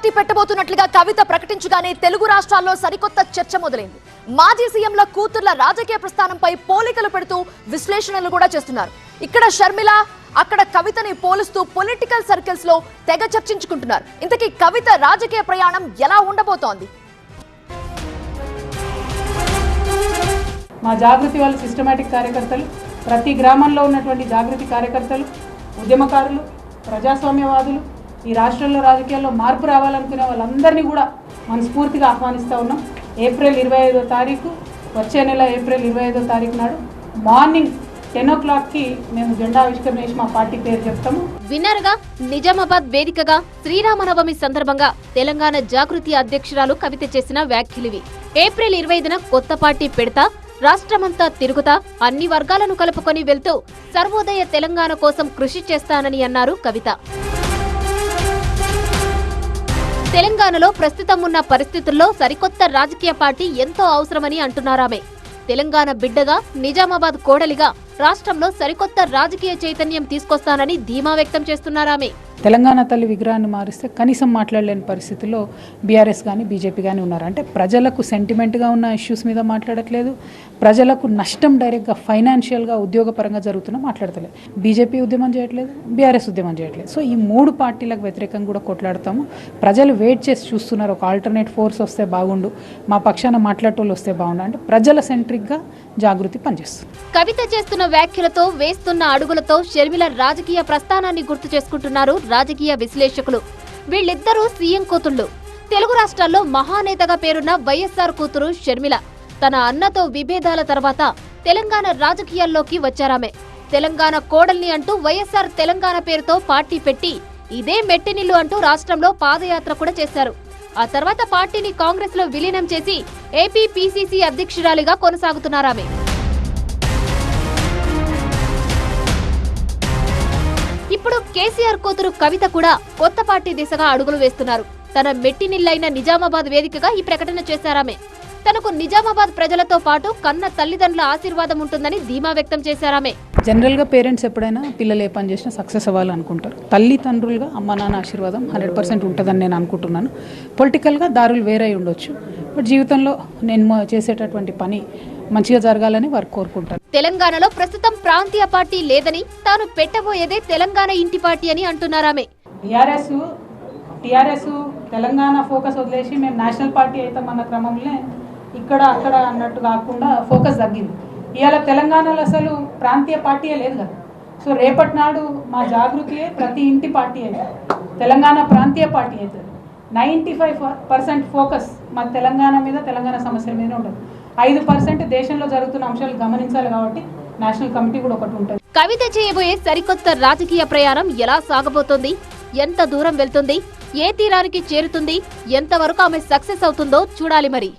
Party పెట్టబోతున్నట్లుగా కవిత ప్రకటించగానే తెలుగు రాష్ట్రాల్లో సరికొత్త చర్చ మొదలైంది. మాజీ సీఎంల కూతుర్ల రాజకీయ ప్రస్థానంపై పోలికలు పెడుతూ విశ్లేషణలు కూడా చేస్తున్నారు. ఇక్కడ షర్మిల, అక్కడ కవితని పోలుస్తూ పొలిటికల్ సర్కిల్స్ లో తెగ చర్చించుకుంటున్నారు. ఇంతకీ కవిత రాజకీయ ప్రయాణం ఎలా ఉండబోతోంది? మా జాగృతి వాళ్ళు సిస్టమేటిక్ కార్యకర్తలు, ప్రతి గ్రామంలో ఉన్నటువంటి జాగృతి కార్యకర్తలు, ఉద్యమకారులు, ప్రజాస్వామ్యవాదులు, ఈ రాష్ట్రంలో రాజకీయాల్లో మార్పు రావాలనుకునే వాళ్ళందరినీ కూడా మనస్ఫూర్తిగా ఆహ్వానిస్తూ ఉన్నాం. ఏప్రిల్ 25వ తారీఖు, వచ్చే నెల ఏప్రిల్ 25వ తారీఖు నాడు మార్నింగ్ 10 o'clockకి మేము జెండా ఆవిష్కరణ చేసి మా పార్టీ పేరు చెప్తాము. విన్నర్గా నిజామాబాద్ వేదికగా శ్రీరామనవమి సందర్భంగా తెలంగాణ జాగృతి అధ్యక్షురాలు కవిత చేసిన వ్యాఖ్యలివి. ఏప్రిల్ 25న కొత్త పార్టీ పెడతా, రాష్ట్రమంతా తిరుగుతా, అన్ని వర్గాలను కలుపుకొని వెళ్తూ సర్వోదయ తెలంగాణ కోసం కృషి చేస్తానని అన్నారు కవిత. తెలంగాణలో ప్రస్తుతం ఉన్న పరిస్థితుల్లో సరికొత్త రాజకీయ పార్టీ ఎంతో అవసరమని అంటున్నారామె. తెలంగాణ బిడ్డగా, నిజామాబాద్ కోడలిగా రాష్ట్రంలో సరికొత్త రాజకీయ చైతన్యం తీసుకొస్తానని ధీమా వ్యక్తం చేస్తున్నారామె. తెలంగాణ తల్లి విగ్రహాన్ని మారిస్తే కనీసం మాట్లాడలేని పరిస్థితుల్లో బీఆర్ఎస్ కానీ బీజేపీ కానీ ఉన్నారు. అంటే ప్రజలకు సెంటిమెంట్గా ఉన్న ఇష్యూస్ మీద మాట్లాడట్లేదు, ప్రజలకు నష్టం డైరెక్ట్గా ఫైనాన్షియల్గా ఉద్యోగపరంగా జరుగుతున్నా మాట్లాడతలేదు. బీజేపీ ఉద్యమం చేయట్లేదు, బీఆర్ఎస్ ఉద్యమం చేయట్లేదు. సో ఈ 3 పార్టీలకు వ్యతిరేకంగా కూడా కొట్లాడతాము. ప్రజలు వెయిట్ చేసి చూస్తున్నారు, ఒక ఆల్టర్నేట్ ఫోర్స్ వస్తే బాగుండు, మా పక్షాన మాట్లాడేటోళ్ళు వస్తే బాగుండు. అంటే ప్రజల సెంట్రిక్గా జాగృతి పనిచేస్తుంది. కవిత చేస్తున్న వ్యాఖ్యలతో, వేస్తున్న అడుగులతో షర్మిల రాజకీయ ప్రస్థానాన్ని గుర్తు చేసుకుంటున్నారు రాజకీయ విశ్లేషకులు. వీళ్ళిద్దరూ సీఎం కూతుళ్లు. తెలుగు రాష్ట్రాల్లో మహానేతగా పేరున్న వైఎస్ఆర్ కూతురు షర్మిల తన అన్నతో విభేదాల తర్వాత తెలంగాణ రాజకీయాల్లోకి వచ్చారామె. తెలంగాణ కోడల్ని అంటూ వైఎస్ఆర్ తెలంగాణ పేరుతో పార్టీ పెట్టి ఇదే మెట్టినిల్లు అంటూ రాష్ట్రంలో పాదయాత్ర కూడా చేశారు. ఆ తర్వాత పార్టీని కాంగ్రెస్ లో విలీనం చేసి ఏపీ పీసీసీ అధ్యక్షురాలిగా కొనసాగుతున్నారామె. ఇప్పుడు కేసీఆర్ కూతురు కవిత కూడా కొత్త పార్టీ దిశగా అడుగులు వేస్తున్నారు. తన మెట్టినిల్లైన నిజామాబాద్ వేదికగా ఈ ప్రకటన చేశారామె. తనకు నిజామాబాద్ ప్రజలతో పాటు కన్న తల్లిదండ్రుల ఆశీర్వాదం ఉంటుందని ధీమా వ్యక్తం చేశారామె. జనరల్గా పేరెంట్స్ ఎప్పుడైనా పిల్లలు ఏ పని చేసినా సక్సెస్ అవ్వాలి అనుకుంటారు. తల్లిదండ్రులుగా అమ్మ నాన్న ఆశీర్వాదం 100% ఉంటుందని నేను అనుకుంటున్నాను. పొలిటికల్గా దారులు వేరే ఉండొచ్చు, బట్ జీవితంలో నేను చేసేటటువంటి పని మంచిగా జరగాలని వారు కోరుకుంటారు. తెలంగాణలో ప్రస్తుతం ప్రాంతీయ పార్టీ లేదని, తాను పెట్టబోయేదే తెలంగాణ ఇంటి పార్టీ అని అంటున్నారామె. టీఆర్ఎస్ తెలంగాణ ఫోకస్ వదిలేసి మేము నేషనల్ పార్టీ అవుతామన్న క్రమంలో ఇక్కడ అక్కడ అన్నట్టు కాకుండా ఫోకస్ తగ్గింది. ఇవాళ తెలంగాణలో అసలు ప్రాంతీయ పార్టీయే లేదు కదా. సో రేపటి నాడు మా జాగృతియే ప్రతి ఇంటి పార్టీ అవుతుంది, తెలంగాణ ప్రాంతీయ పార్టీ అవుతుంది. 95% ఫోకస్ మా తెలంగాణ మీద, తెలంగాణ సమస్యల మీద ఉంటుంది. 5% దేశంలో జరుగుతున్న అంశాలు గమనించాలి కాబట్టి నేషనల్ కమిటీ కూడా ఒకటి ఉంటుంది. కవిత చేయబోయే సరికొత్త రాజకీయ ప్రయాణం ఎలా సాగబోతోంది, ఎంత దూరం వెళ్తుంది, ఏ తీరానికి చేరుతుంది, ఎంతవరకు ఆమె సక్సెస్ అవుతుందో చూడాలి మరి.